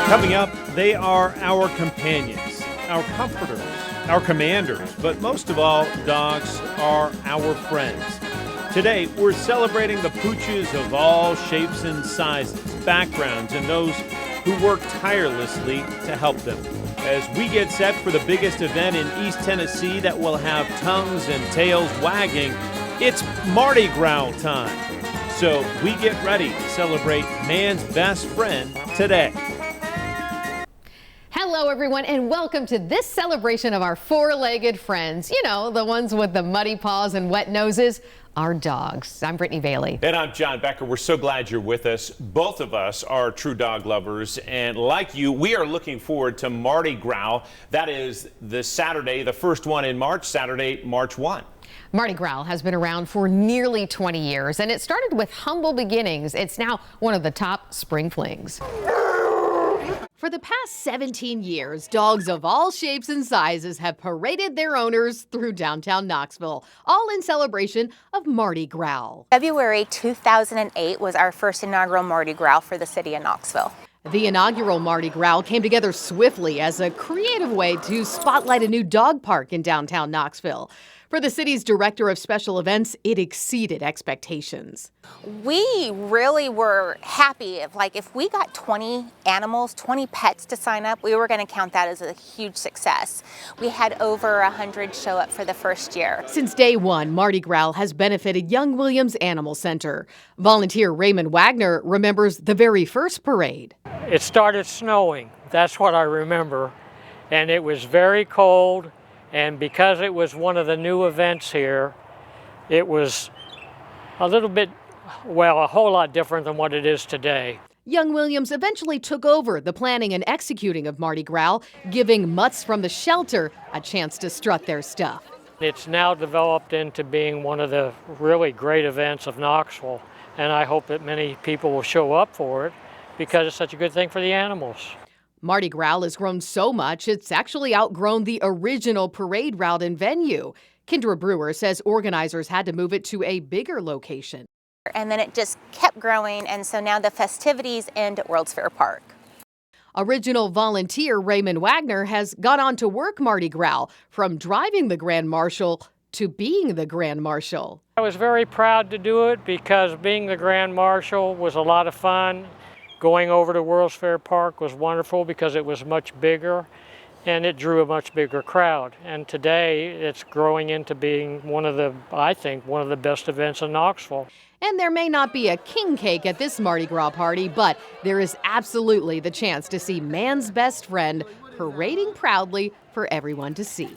Coming up, they are our companions, our comforters, our commanders, but most of all, dogs are our friends. Today, we're celebrating the pooches of all shapes and sizes, backgrounds, and those who work tirelessly to help them. As we get set for the biggest event in East Tennessee that will have tongues and tails wagging, it's Mardi Growl time. So we get ready to celebrate man's best friend today. Hello, everyone, and welcome to this celebration of our four-legged friends. You know, the ones with the muddy paws and wet noses, our dogs. I'm Brittany Bailey. And I'm John Becker. We're so glad you're with us. Both of us are true dog lovers, and like you, we are looking forward to Mardi Growl. That is this Saturday, the first one in March, Saturday, March 1. Mardi Growl has been around for nearly 20 years, and it started with humble beginnings. It's now one of the top spring flings. For the past 17 years, dogs of all shapes and sizes have paraded their owners through downtown Knoxville, all in celebration of Mardi Growl. February 2008 was our first inaugural Mardi Growl for the city of Knoxville. The inaugural Mardi Growl came together swiftly as a creative way to spotlight a new dog park in downtown Knoxville. For the city's director of special events, it exceeded expectations. We really were happy if we got 20 animals, 20 pets to sign up, we were going to count that as a huge success. We had over 100 show up for the first year. Since day one, Mardi Growl has benefited Young Williams Animal Center. Volunteer Raymond Wagner remembers the very first parade. It started snowing, that's what I remember, and it was very cold. And because it was one of the new events here, it was a whole lot different than what it is today. Young Williams eventually took over the planning and executing of Mardi Growl, giving mutts from the shelter a chance to strut their stuff. It's now developed into being one of the really great events of Knoxville, and I hope that many people will show up for it because it's such a good thing for the animals. Mardi Growl has grown so much, it's actually outgrown the original parade route and venue. Kendra Brewer says organizers had to move it to a bigger location. And then it just kept growing, and so now the festivities end at World's Fair Park. Original volunteer Raymond Wagner has gone on to work Mardi Growl, from driving the Grand Marshal to being the Grand Marshal. I was very proud to do it because being the Grand Marshal was a lot of fun. Going over to World's Fair Park was wonderful because it was much bigger and it drew a much bigger crowd. And today it's growing into being I think, one of the best events in Knoxville. And there may not be a king cake at this Mardi Gras party, but there is absolutely the chance to see man's best friend parading proudly for everyone to see.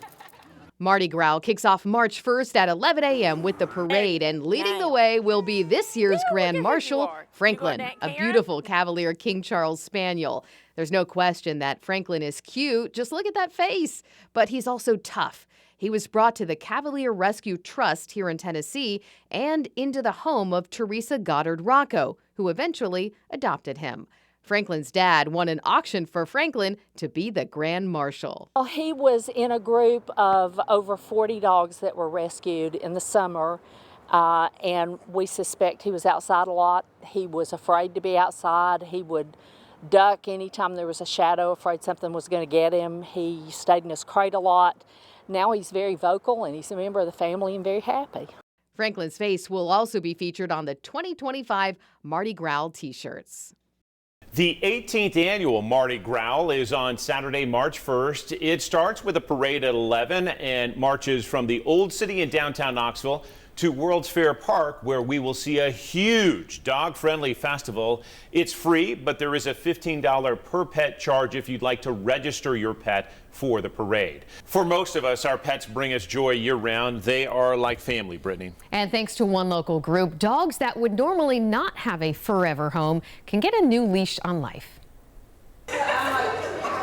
Mardi Growl kicks off March 1st at 11 a.m. with the parade, and leading the way will be this year's Grand Marshal, Franklin, a beautiful Cavalier King Charles Spaniel. There's no question that Franklin is cute. Just look at that face. But he's also tough. He was brought to the Cavalier Rescue Trust here in Tennessee and into the home of Teresa Goddard Rocco, who eventually adopted him. Franklin's dad won an auction for Franklin to be the Grand Marshal. Well, he was in a group of over 40 dogs that were rescued in the summer, and we suspect he was outside a lot. He was afraid to be outside. He would duck anytime there was a shadow, afraid something was going to get him. He stayed in his crate a lot. Now he's very vocal, and he's a member of the family and very happy. Franklin's face will also be featured on the 2025 Mardi Growl t-shirts. The 18th annual Mardi Growl is on Saturday, March 1st. It starts with a parade at 11 and marches from the Old City in downtown Knoxville to World's Fair Park, where we will see a huge dog-friendly festival. It's free, but there is a $15 per pet charge if you'd like to register your pet for the parade. For most of us, our pets bring us joy year-round. They are like family, Brittany. And thanks to one local group, dogs that would normally not have a forever home can get a new leash on life.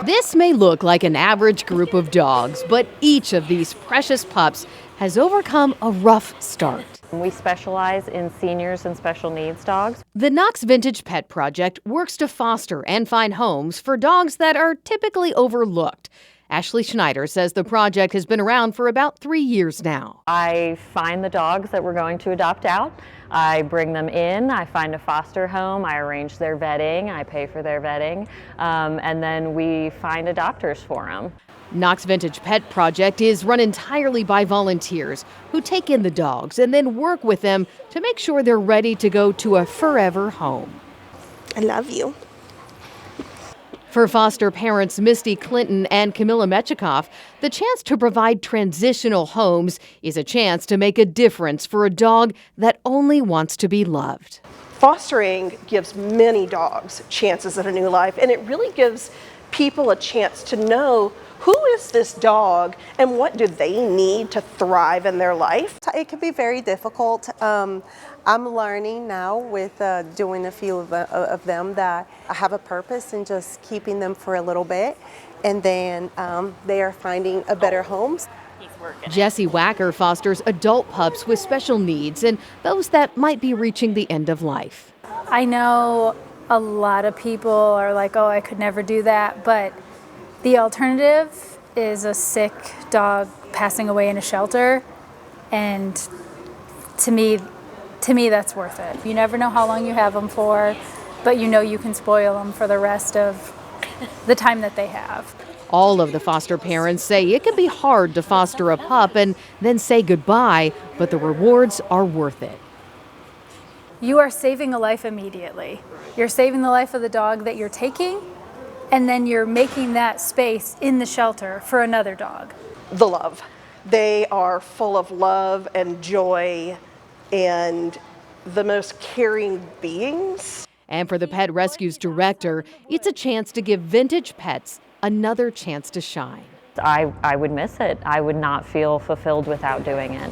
This may look like an average group of dogs, but each of these precious pups has overcome a rough start. We specialize in seniors and special needs dogs. The Knox Vintage Pet Project works to foster and find homes for dogs that are typically overlooked. Ashley Schneider says the project has been around for about 3 years now. I find the dogs that we're going to adopt out. I bring them in, I find a foster home, I arrange their vetting, I pay for their vetting, and then we find adopters for them. Knox Vintage Pet Project is run entirely by volunteers who take in the dogs and then work with them to make sure they're ready to go to a forever home. I love you. For foster parents Misty Clinton and Camilla Mechikoff, the chance to provide transitional homes is a chance to make a difference for a dog that only wants to be loved. Fostering gives many dogs chances at a new life, and it really gives people a chance to know who is this dog and what do they need to thrive in their life. It can be very difficult. I'm learning now with doing a few of them that I have a purpose in just keeping them for a little bit, and then they are finding a better home. Jessie Wacker fosters adult pups with special needs and those that might be reaching the end of life. I know a lot of people are like, oh, I could never do that, but the alternative is a sick dog passing away in a shelter, and to me that's worth it. You never know how long you have them for, but you know you can spoil them for the rest of the time that they have. All of the foster parents say it can be hard to foster a pup and then say goodbye, but the rewards are worth it. You are saving a life immediately. You're saving the life of the dog that you're taking, and then you're making that space in the shelter for another dog. The love. They are full of love and joy and the most caring beings. And for the Pet Rescue's director, it's a chance to give vintage pets another chance to shine. I would miss it. I would not feel fulfilled without doing it.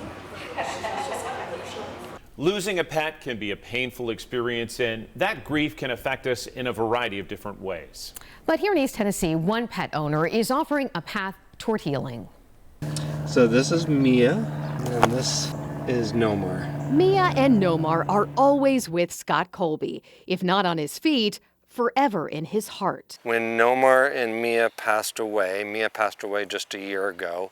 Losing a pet can be a painful experience, and that grief can affect us in a variety of different ways. But here in East Tennessee, one pet owner is offering a path toward healing. So this is Mia, and this is Nomar. Mia and Nomar are always with Scott Colby, if not on his feet, forever in his heart. When Nomar and Mia passed away just a year ago,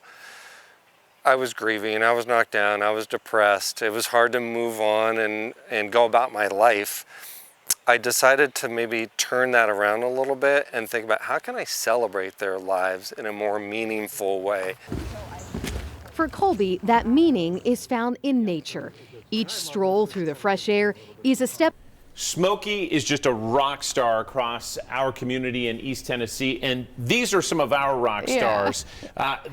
I was grieving, I was knocked down, I was depressed. It was hard to move on and go about my life. I decided to maybe turn that around a little bit and think about how can I celebrate their lives in a more meaningful way. For Colby, that meaning is found in nature. Each stroll through the fresh air is a step. Smokey is just a rock star across our community in East Tennessee, and these are some of our rock stars.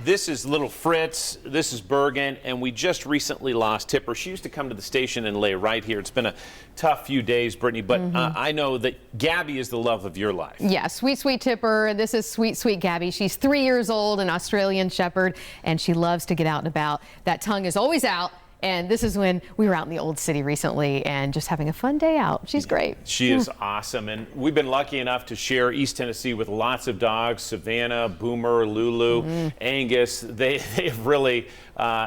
This is little Fritz, this is Bergen, and we just recently lost Tipper. She used to come to the station and lay right here. It's been a tough few days, Brittany, but I know that Gabby is the love of your life. Yeah, sweet, sweet Tipper. This is sweet, sweet Gabby. She's 3 years old, an Australian Shepherd, and she loves to get out and about. That tongue is always out. And this is when we were out in the Old City recently and just having a fun day out. She's great. She is awesome. And we've been lucky enough to share East Tennessee with lots of dogs. Savannah, Boomer, Lulu, Angus. They have really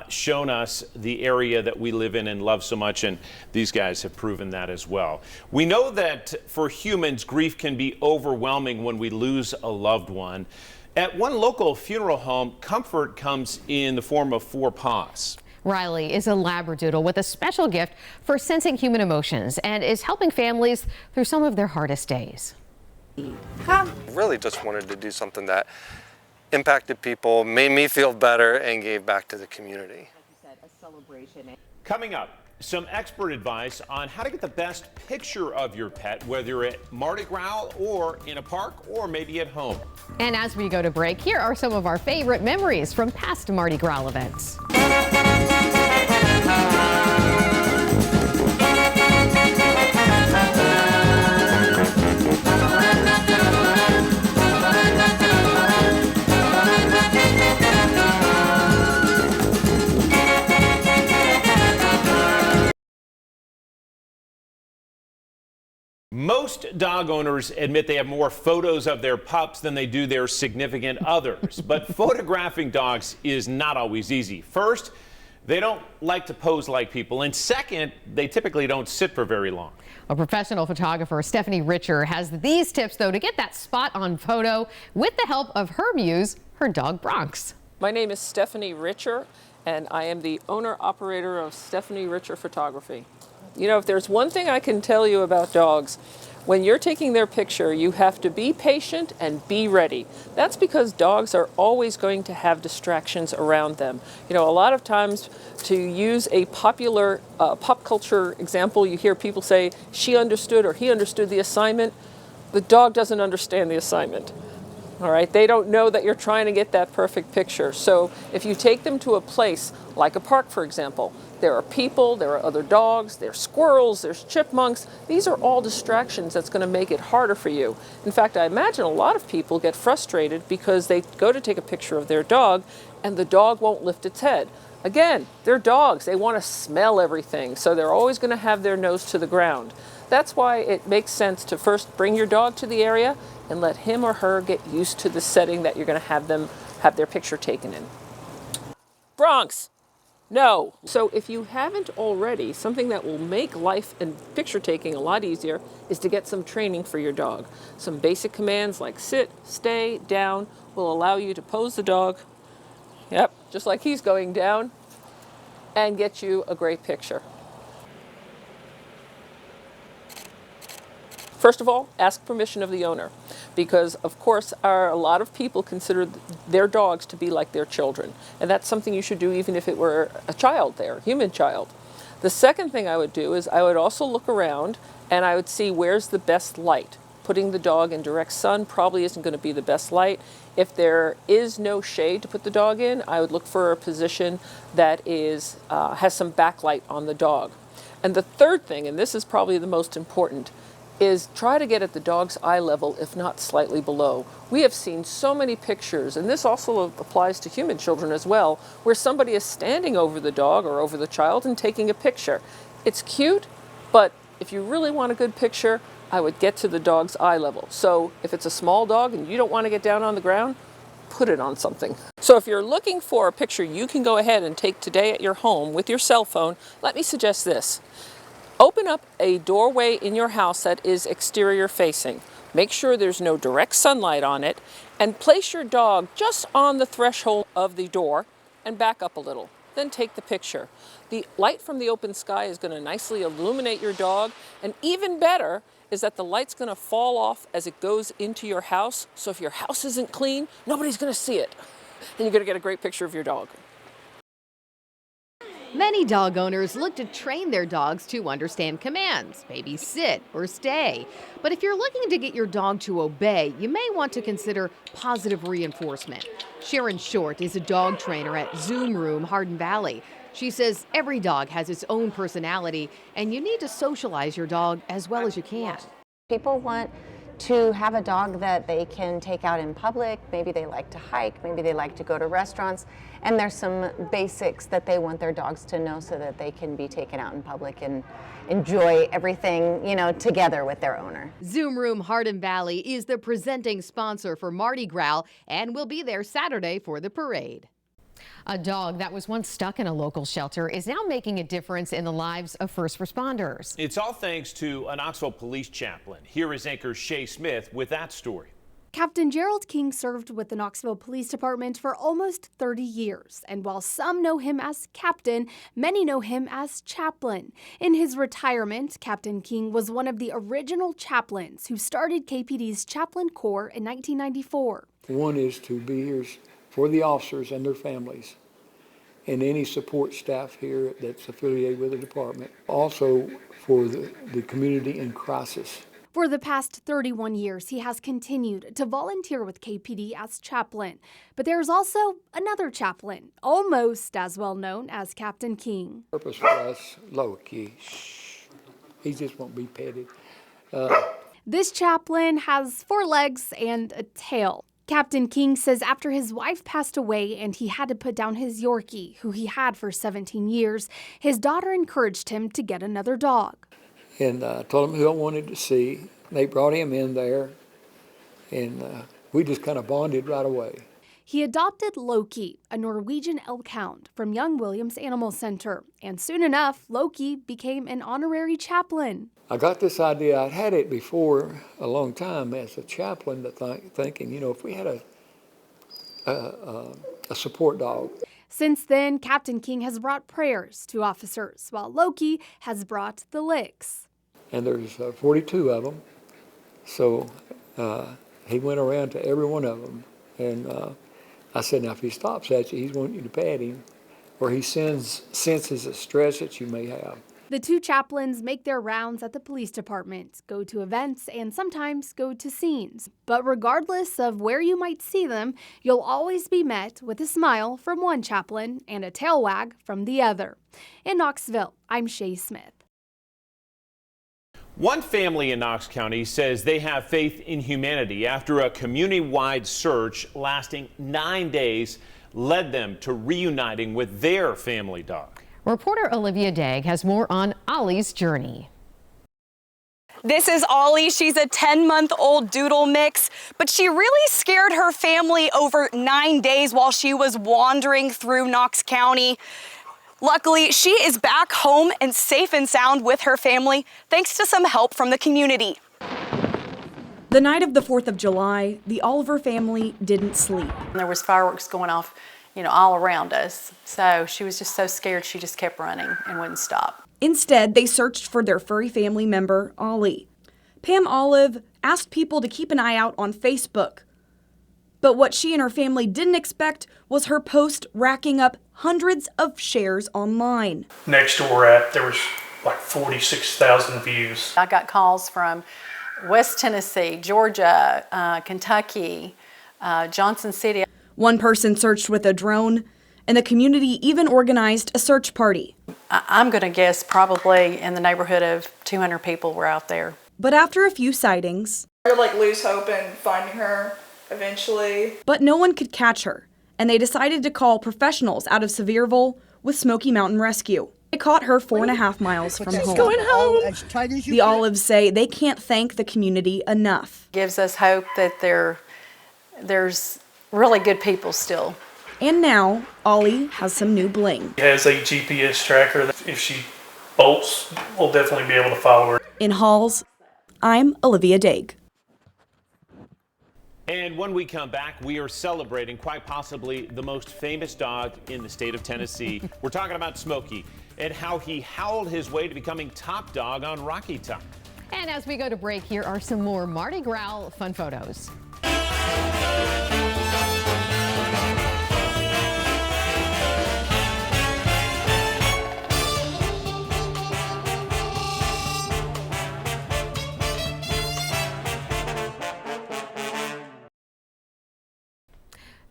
shown us the area that we live in and love so much. And these guys have proven that as well. We know that for humans, grief can be overwhelming when we lose a loved one. At one local funeral home, comfort comes in the form of 4 paws. Riley is a Labradoodle with a special gift for sensing human emotions and is helping families through some of their hardest days. I really just wanted to do something that impacted people, made me feel better, and gave back to the community. Coming up, some expert advice on how to get the best picture of your pet, whether you're at Mardi Gras or in a park or maybe at home. And as we go to break, here are some of our favorite memories from past Mardi Gras events. Most dog owners admit they have more photos of their pups than they do their significant others, but photographing dogs is not always easy. First, They don't like to pose like people, and second, they typically don't sit for very long. A professional photographer, Stephanie Richer, has these tips, though, to get that spot-on photo with the help of her muse, her dog Bronx. My name is Stephanie Richer, and I am the owner-operator of Stephanie Richer Photography. You know, if there's one thing I can tell you about dogs, when you're taking their picture, you have to be patient and be ready. That's because dogs are always going to have distractions around them. You know, a lot of times, to use a popular pop culture example, you hear people say, she understood or he understood the assignment. The dog doesn't understand the assignment. All right, they don't know that you're trying to get that perfect picture. So if you take them to a place like a park, for example, there are people, there are other dogs, there's squirrels, there's chipmunks. These are all distractions that's going to make it harder for you. In fact, I imagine a lot of people get frustrated because they go to take a picture of their dog and the dog won't lift its head. Again, they're dogs. They want to smell everything, so they're always going to have their nose to the ground. That's why it makes sense to first bring your dog to the area and let him or her get used to the setting that you're going to have them have their picture taken in. Bronx, no. So if you haven't already, something that will make life and picture taking a lot easier is to get some training for your dog. Some basic commands like sit, stay, down will allow you to pose the dog, yep, just like he's going down, and get you a great picture. First of all, ask permission of the owner, because of course a lot of people consider their dogs to be like their children, and that's something you should do even if it were a child there, a human child. The second thing I would do is I would also look around and I would see where's the best light. Putting the dog in direct sun probably isn't going to be the best light. If there is no shade to put the dog in, I would look for a position that is has some backlight on the dog. And the third thing, and this is probably the most important, is try to get at the dog's eye level, if not slightly below. We have seen so many pictures, and this also applies to human children as well, where somebody is standing over the dog or over the child and taking a picture. It's cute, but if you really want a good picture, I would get to the dog's eye level. So if it's a small dog and you don't want to get down on the ground, put it on something. So if you're looking for a picture you can go ahead and take today at your home with your cell phone, let me suggest this. Open up a doorway in your house that is exterior facing. Make sure there's no direct sunlight on it, and place your dog just on the threshold of the door and back up a little. Then take the picture. The light from the open sky is going to nicely illuminate your dog, and even better is that the light's going to fall off as it goes into your house, so if your house isn't clean, nobody's going to see it, and you're going to get a great picture of your dog. Many dog owners look to train their dogs to understand commands, maybe sit or stay. But if you're looking to get your dog to obey, you may want to consider positive reinforcement. Sharon Short is a dog trainer at Zoom Room, Hardin Valley. She says every dog has its own personality, and you need to socialize your dog as well as you can. People want to have a dog that they can take out in public. Maybe they like to hike, maybe they like to go to restaurants, and there's some basics that they want their dogs to know so that they can be taken out in public and enjoy everything, you know, together with their owner. Zoom Room Hardin Valley is the presenting sponsor for Mardi Growl and will be there Saturday for the parade. A dog that was once stuck in a local shelter is now making a difference in the lives of first responders. It's all thanks to a Knoxville police chaplain. Here is anchor Shay Smith with that story. Captain Gerald King served with the Knoxville Police Department for almost 30 years, and while some know him as Captain, many know him as Chaplain. In his retirement, Captain King was one of the original chaplains who started KPD's Chaplain Corps in 1994. One is to be here for the officers and their families and any support staff here that's affiliated with the department. Also for the community in crisis. For the past 31 years, he has continued to volunteer with KPD as chaplain. But there's also another chaplain, almost as well known as Captain King. Purpose for us, lower key. Shh. He just won't be petted. This chaplain has 4 legs and a tail. Captain King says after his wife passed away and he had to put down his Yorkie, who he had for 17 years, his daughter encouraged him to get another dog. And told him who I wanted to see. They brought him in there, and we just kind of bonded right away. He adopted Loki, a Norwegian elk hound, from Young Williams Animal Center, and soon enough, Loki became an honorary chaplain. I got this idea. I'd had it before a long time as a chaplain, thinking, if we had a support dog. Since then, Captain King has brought prayers to officers, while Loki has brought the licks. And there's 42 of them, so he went around to every one of them, and I said, now if he stops at you, he's wanting you to pat him, or he senses a stress that you may have. The two chaplains make their rounds at the police department, go to events, and sometimes go to scenes. But regardless of where you might see them, you'll always be met with a smile from one chaplain and a tail wag from the other. In Knoxville, I'm Shay Smith. One family in Knox County says they have faith in humanity after a community-wide search lasting 9 days led them to reuniting with their family dog. Reporter Olivia Dagg has more on Ollie's journey. This is Ollie. She's a 10-month-old doodle mix, but she really scared her family over 9 days while she was wandering through Knox County. Luckily, she is back home and safe and sound with her family, thanks to some help from the community. The night of the 4th of July, the Oliver family didn't sleep. There was fireworks going off, all around us. So she was just so scared, she just kept running and wouldn't stop. Instead, they searched for their furry family member, Ollie. Pam Olive asked people to keep an eye out on Facebook. But what she and her family didn't expect was her post racking up hundreds of shares online. Next to where we're at, there was like 46,000 views. I got calls from West Tennessee, Georgia, Kentucky, Johnson City. One person searched with a drone, and the community even organized a search party. I'm going to guess probably in the neighborhood of 200 people were out there. But after a few sightings, I lose hope in finding her eventually. But no one could catch her, and they decided to call professionals out of Sevierville with Smoky Mountain Rescue. They caught her 4.5 miles from home. Going home. The Olives say they can't thank the community enough. Gives us hope that there's really good people still. And now, Ollie has some new bling. It has a GPS tracker that if she bolts, we'll definitely be able to follow her. In Halls, I'm Olivia Dagg. And when we come back, we are celebrating quite possibly the most famous dog in the state of Tennessee. We're talking about Smokey and how he howled his way to becoming top dog on Rocky Top. And as we go to break, here are some more Mardi Growl fun photos.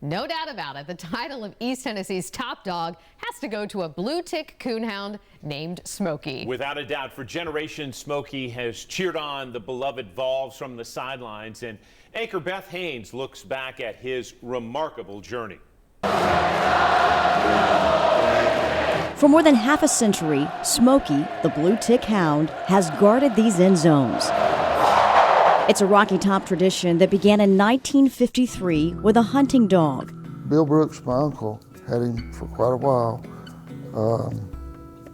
No doubt about it, the title of East Tennessee's top dog has to go to a blue tick coonhound named Smokey. Without a doubt, for generations, Smokey has cheered on the beloved Vols from the sidelines, and anchor Beth Haynes looks back at his remarkable journey. For more than half a century, Smokey, the blue tick hound, has guarded these end zones. It's a Rocky Top tradition that began in 1953 with a hunting dog. Bill Brooks, my uncle, had him for quite a while.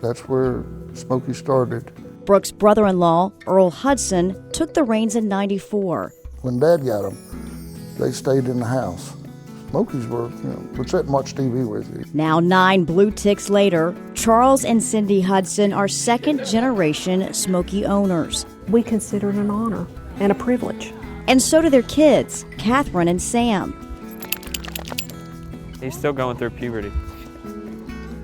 That's where Smokey started. Brooks' brother-in-law, Earl Hudson, took the reins in '94. When Dad got them, they stayed in the house. Smokies would sit and watch TV with you. Now 9 blue ticks later, Charles and Cindy Hudson are second-generation Smokey owners. We consider it an honor and a privilege. And so do their kids, Catherine and Sam. He's still going through puberty.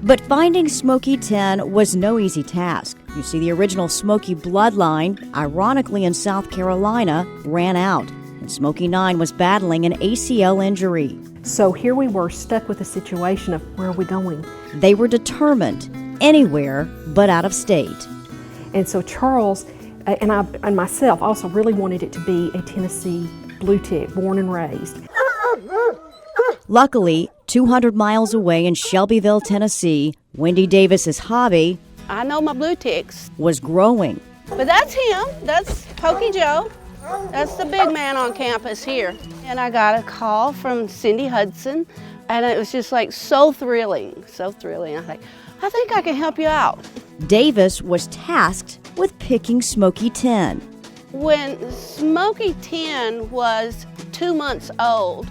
But finding Smokey 10 was no easy task. You see, the original Smokey bloodline, ironically in South Carolina, ran out, and Smokey 9 was battling an ACL injury. So here we were, stuck with a situation of where are we going? They were determined, anywhere but out of state. And so Charles and myself also really wanted it to be a Tennessee blue tick, born and raised. Luckily, 200 miles away in Shelbyville, Tennessee, Wendy Davis's hobby, I know my blue ticks, was growing. but that's him. That's Pokey Joe. That's the big man on campus here. And I got a call from Cindy Hudson, and it was just like so thrilling, so thrilling. I think I can help you out. Davis was tasked with picking Smokey 10. When Smokey 10 was 2 months old,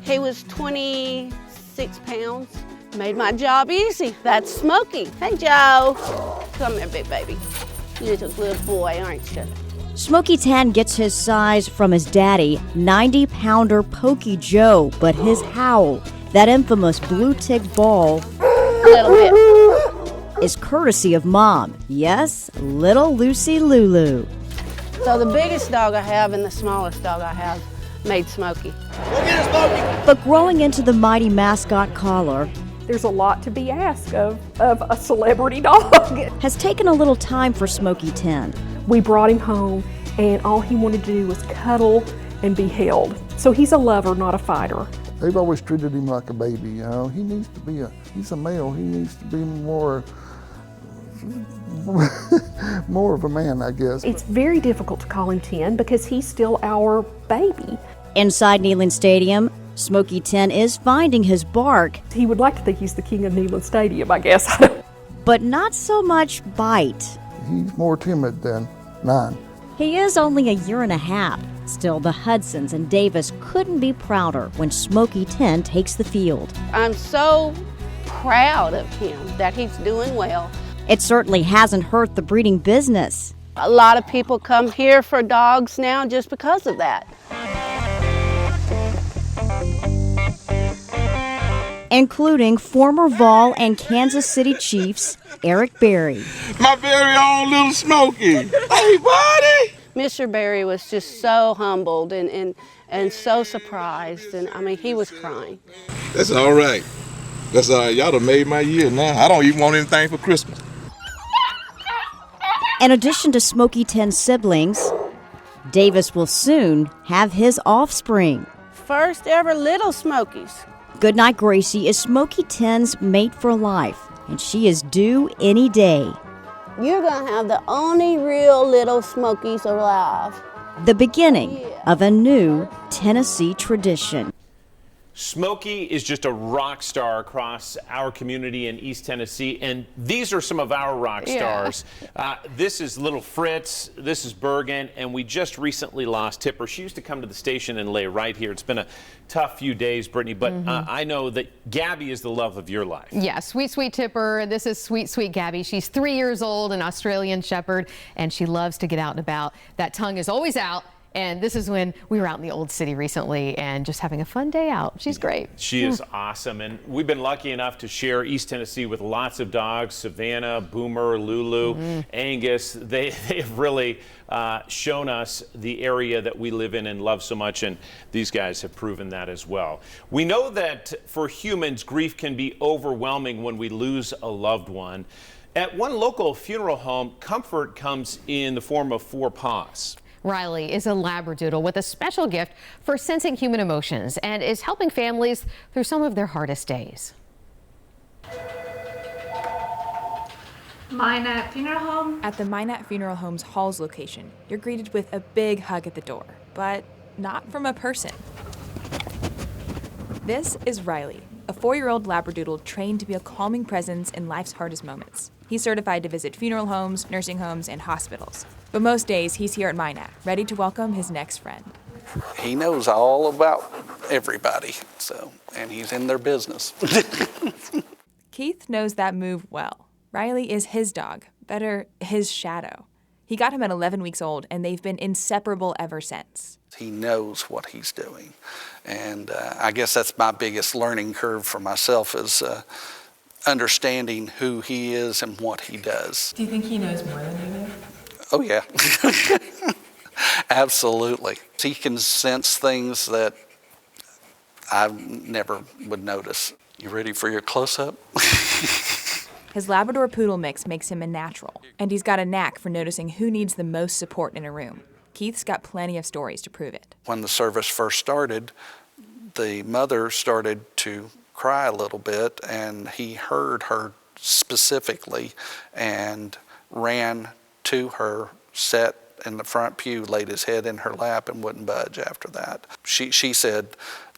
he was 26 pounds. Made my job easy. That's Smokey. Hey, Joe. Come here, big baby. You're a good boy, aren't you? Smokey 10 gets his size from his daddy, 90-pounder Pokey Joe, but his howl, that infamous blue tick bawl, a little bit, is courtesy of Mom. Yes, little Lucy Lulu. So the biggest dog I have and the smallest dog I have made Smokey. But growing into the mighty mascot collar, there's a lot to be asked of a celebrity dog. Has taken a little time for Smokey 10. We brought him home, and all he wanted to do was cuddle and be held. So he's a lover, not a fighter. They've always treated him like a baby, you know. He needs to be he's a male. He needs to be more of a man, I guess. It's very difficult to call him 10 because he's still our baby. Inside Neyland Stadium, Smokey 10 is finding his bark. He would like to think he's the king of Neyland Stadium, I guess. But not so much bite. He's more timid than 9. He is only a year and a half. Still, the Hudsons and Davis couldn't be prouder when Smokey 10 takes the field. I'm so proud of him that he's doing well. It certainly hasn't hurt the breeding business. A lot of people come here for dogs now just because of that. Including former Vol and Kansas City Chiefs Eric Berry. My very own little Smokey. Hey, buddy! Mr. Berry was just so humbled and so surprised, and I mean, he was crying. That's all right. That's all right. Y'all done made my year now. I don't even want anything for Christmas. In addition to Smokey 10's siblings, Davis will soon have his offspring. First ever little Smokies. Goodnight Gracie is Smokey 10's mate for life, and she is due any day. You're gonna have the only real little Smokies alive. The beginning of a new Tennessee tradition. Smokey is just a rock star across our community in East Tennessee, and these are some of our rock stars. This is little Fritz, this is Bergen, and we just recently lost Tipper. She used to come to the station and lay right here. It's been a tough few days, Brittany, but I know that Gabby is the love of your life. Yeah, sweet, sweet Tipper. This is sweet, sweet Gabby. She's 3 years old, an Australian Shepherd, and she loves to get out and about. That tongue is always out. And this is when we were out in the Old City recently and just having a fun day out. She's great. She is awesome. And we've been lucky enough to share East Tennessee with lots of dogs. Savannah, Boomer, Lulu, Angus. They have really shown us the area that we live in and love so much. And these guys have proven that as well. We know that for humans, grief can be overwhelming when we lose a loved one. At one local funeral home, comfort comes in the form of 4 paws. Riley is a Labradoodle with a special gift for sensing human emotions and is helping families through some of their hardest days. Minot Funeral Home. At the Minot Funeral Home's Halls location, you're greeted with a big hug at the door, but not from a person. This is Riley, a 4-year-old Labradoodle trained to be a calming presence in life's hardest moments. He's certified to visit funeral homes, nursing homes, and hospitals. But most days, he's here at Minot, ready to welcome his next friend. He knows all about everybody, and he's in their business. Keith knows that move well. Riley is his dog, better, his shadow. He got him at 11 weeks old, and they've been inseparable ever since. He knows what he's doing, and I guess that's my biggest learning curve for myself is understanding who he is and what he does. Do you think he knows more than you do? Oh, yeah. Absolutely. He can sense things that I never would notice. You ready for your close-up? His Labrador Poodle mix makes him a natural, and he's got a knack for noticing who needs the most support in a room. Keith's got plenty of stories to prove it. When the service first started, the mother started to cry a little bit, and he heard her specifically and ran to her, sat in the front pew, laid his head in her lap, and wouldn't budge after that. She said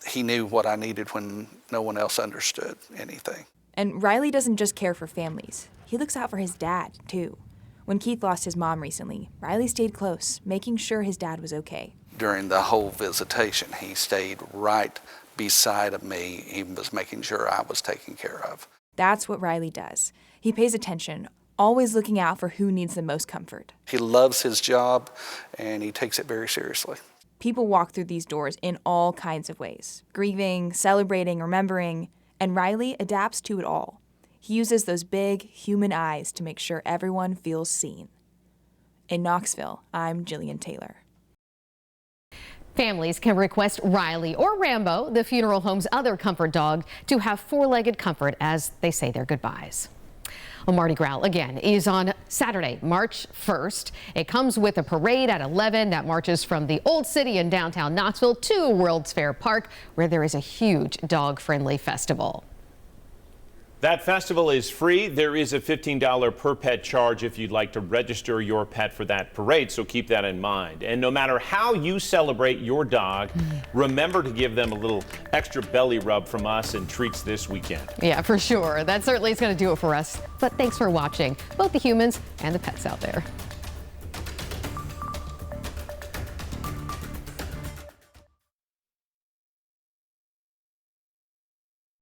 he knew what I needed when no one else understood anything. And Riley doesn't just care for families. He looks out for his dad, too. When Keith lost his mom recently, Riley stayed close, making sure his dad was okay. During the whole visitation, he stayed right beside of me. He was making sure I was taken care of. That's what Riley does. He pays attention, always looking out for who needs the most comfort. He loves his job, and he takes it very seriously. People walk through these doors in all kinds of ways, grieving, celebrating, remembering, and Riley adapts to it all. He uses those big human eyes to make sure everyone feels seen. In Knoxville, I'm Jillian Taylor. Families can request Riley or Rambo, the funeral home's other comfort dog, to have four-legged comfort as they say their goodbyes. Well, Mardi Growl, again, is on Saturday, March 1st. It comes with a parade at 11 that marches from the Old City in downtown Knoxville to World's Fair Park, where there is a huge dog-friendly festival. That festival is free. There is a $15 per pet charge if you'd like to register your pet for that parade, so keep that in mind. And no matter how you celebrate your dog, remember to give them a little extra belly rub from us and treats this weekend. Yeah, for sure. That certainly is going to do it for us. But thanks for watching, both the humans and the pets out there.